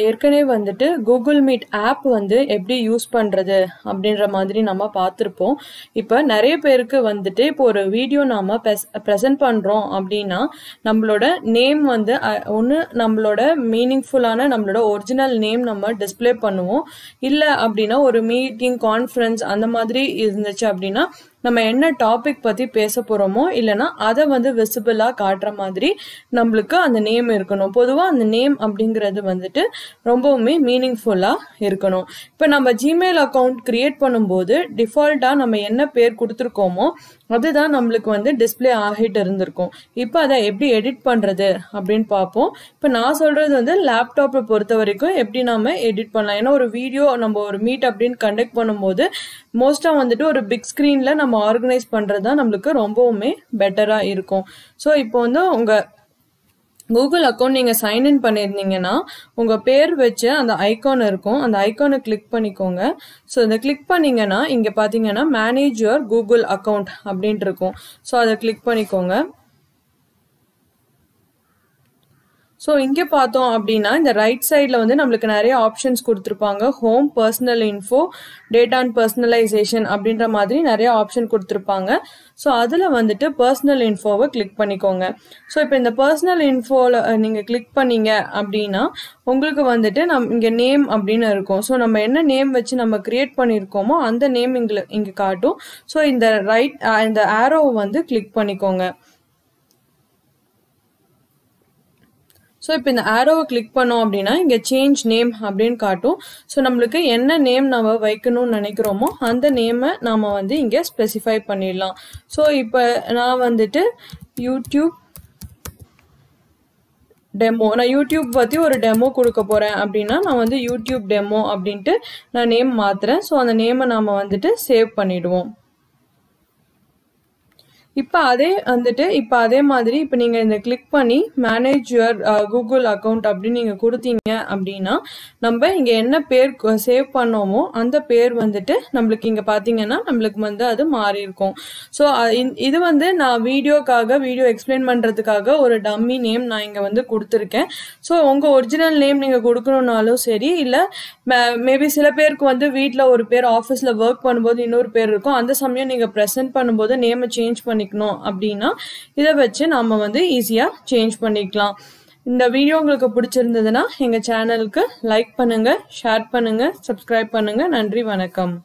ஏற்கனவே வந்துட்டு Google meet app வந்து எப்படி யூஸ் பண்ணுறது அப்படின்ற மாதிரி நம்ம பார்த்துருப்போம். இப்போ நிறைய பேருக்கு வந்துட்டு இப்போ ஒரு வீடியோ நாம் ப்ரெசென்ட் பண்ணுறோம் அப்படின்னா நம்மளோட நேம் வந்து ஒன்று நம்மளோட மீனிங்ஃபுல்லான நம்மளோட ஒரிஜினல் நேம் நம்ம டிஸ்பிளே பண்ணுவோம். இல்லை அப்படின்னா ஒரு மீட்டிங் கான்ஃபரன்ஸ் அந்த மாதிரி இருந்துச்சு அப்படின்னா நம்ம என்ன டாபிக் பற்றி பேச போகிறோமோ இல்லைனா அதை வந்து விசிபிளாக காட்டுற மாதிரி நம்மளுக்கு அந்த நேம் இருக்கணும். பொதுவாக அந்த நேம் அப்படிங்கிறது வந்துட்டு ரொம்பவுமே மீனிங்ஃபுல்லாக இருக்கணும். இப்போ நம்ம ஜிமெயில் அக்கௌண்ட் கிரியேட் பண்ணும்போது டிஃபால்ட்டாக நம்ம என்ன பேர் கொடுத்துருக்கோமோ அதுதான் நம்மளுக்கு வந்து டிஸ்பிளே ஆகிட்டு இருந்திருக்கும். இப்போ அதை எப்படி எடிட் பண்ணுறது அப்படின்னு பார்ப்போம். இப்போ நான் சொல்கிறது வந்து லேப்டாப்பை பொறுத்த வரைக்கும் எப்படி நம்ம எடிட் பண்ணலாம். ஏன்னா ஒரு வீடியோ நம்ம ஒரு மீட் அப்படின்னு கண்டக்ட் பண்ணும்போது மோஸ்ட்டாக வந்துட்டு ஒரு பிக் ஸ்க்ரீனில் நம்ம ஆர்கனைஸ் பண்ணுறது தான் நம்மளுக்கு ரொம்பவுமே பெட்டராக இருக்கும். ஸோ இப்போ வந்து உங்கள் கூகுள் அக்கௌண்ட் நீங்கள் சைன்இன் பண்ணியிருந்தீங்கன்னா உங்கள் பேர் வச்சு அந்த ஐக்கான் இருக்கும், அந்த ஐக்கானை கிளிக் பண்ணிக்கோங்க. ஸோ இதை கிளிக் பண்ணிங்கன்னா இங்கே பார்த்தீங்கன்னா மேனேஜ் யுவர் கூகுள் அக்கௌண்ட் அப்படின்ட்டு இருக்கும். ஸோ அதை கிளிக் பண்ணிக்கோங்க. ஸோ இங்கே பார்த்தோம் அப்படின்னா இந்த ரைட் சைடில் வந்து நம்மளுக்கு நிறைய ஆப்ஷன்ஸ் கொடுத்துருப்பாங்க. Home, personal info, data and personalisation அப்படின்ற மாதிரி நிறைய ஆப்ஷன் கொடுத்துருப்பாங்க. ஸோ அதில் வந்துட்டு பர்சனல் இன்ஃபோவை கிளிக் பண்ணிக்கோங்க. ஸோ இப்போ இந்த பர்சனல் இன்ஃபோவில் நீங்கள் கிளிக் பண்ணீங்க அப்படின்னா உங்களுக்கு வந்துட்டு இங்கே நேம் அப்படின்னு இருக்கும். ஸோ நம்ம என்ன நேம் வச்சு நம்ம கிரியேட் பண்ணியிருக்கோமோ அந்த நேம் இங்கே காட்டும். ஸோ இந்த ஆரோவை வந்து கிளிக் பண்ணிக்கோங்க. ஸோ இப்போ இந்த ஆரோவை கிளிக் பண்ணோம் அப்படின்னா இங்கே சேஞ்ச் நேம் அப்படின்னு காட்டும். ஸோ நம்மளுக்கு என்ன நேம் நம்ம வைக்கணும்னு நினைக்கிறோமோ அந்த நேமை நாம் வந்து இங்கே ஸ்பெசிஃபை பண்ணிடலாம். ஸோ இப்போ நான் வந்துட்டு யூடியூப் டெமோ, நான் யூடியூப் பற்றி ஒரு டெமோ கொடுக்க போகிறேன் அப்படின்னா நான் வந்து யூடியூப் டெமோ அப்படின்ட்டு நான் நேம் மாற்றுறேன். ஸோ அந்த நேமை நாம் வந்துட்டு சேவ் பண்ணிவிடுவோம். இப்போ அதே மாதிரி இப்போ நீங்கள் இந்த கிளிக் பண்ணி மேனேஜ் யுவர் கூகுள் அக்கௌண்ட் அப்படின்னு நீங்கள் கொடுத்தீங்க அப்படின்னா நம்ம இங்கே என்ன பேர் சேவ் பண்ணோமோ அந்த பேர் வந்துட்டு நம்மளுக்கு இங்கே பார்த்தீங்கன்னா நம்மளுக்கு வந்து அது மாறி இருக்கும். ஸோ இது வந்து நான் வீடியோ எக்ஸ்பிளைன் பண்ணுறதுக்காக ஒரு டம்மி நேம் நான் இங்கே வந்து கொடுத்துருக்கேன். ஸோ உங்கள் ஒரிஜினல் நேம் நீங்கள் கொடுக்கணுன்னாலும் சரி, இல்லை மேபி சில பேருக்கு வந்து வீட்டில் ஒரு பேர், ஆஃபீஸில் ஒர்க் பண்ணும்போது இன்னொரு பேர் இருக்கும், அந்த சமயம் நீங்கள் ப்ரெசென்ட் பண்ணும்போது நேமை சேஞ்ச் பண்ணி அப்படின்னா இதை வச்சு நாம வந்து ஈஸியா சேஞ்ச் பண்ணிக்கலாம். இந்த வீடியோ உங்களுக்கு பிடிச்சிருந்ததுன்னா எங்க சேனலுக்கு லைக் பண்ணுங்க, ஷேர் பண்ணுங்க, சப்ஸ்கிரைப் பண்ணுங்க. நன்றி, வணக்கம்.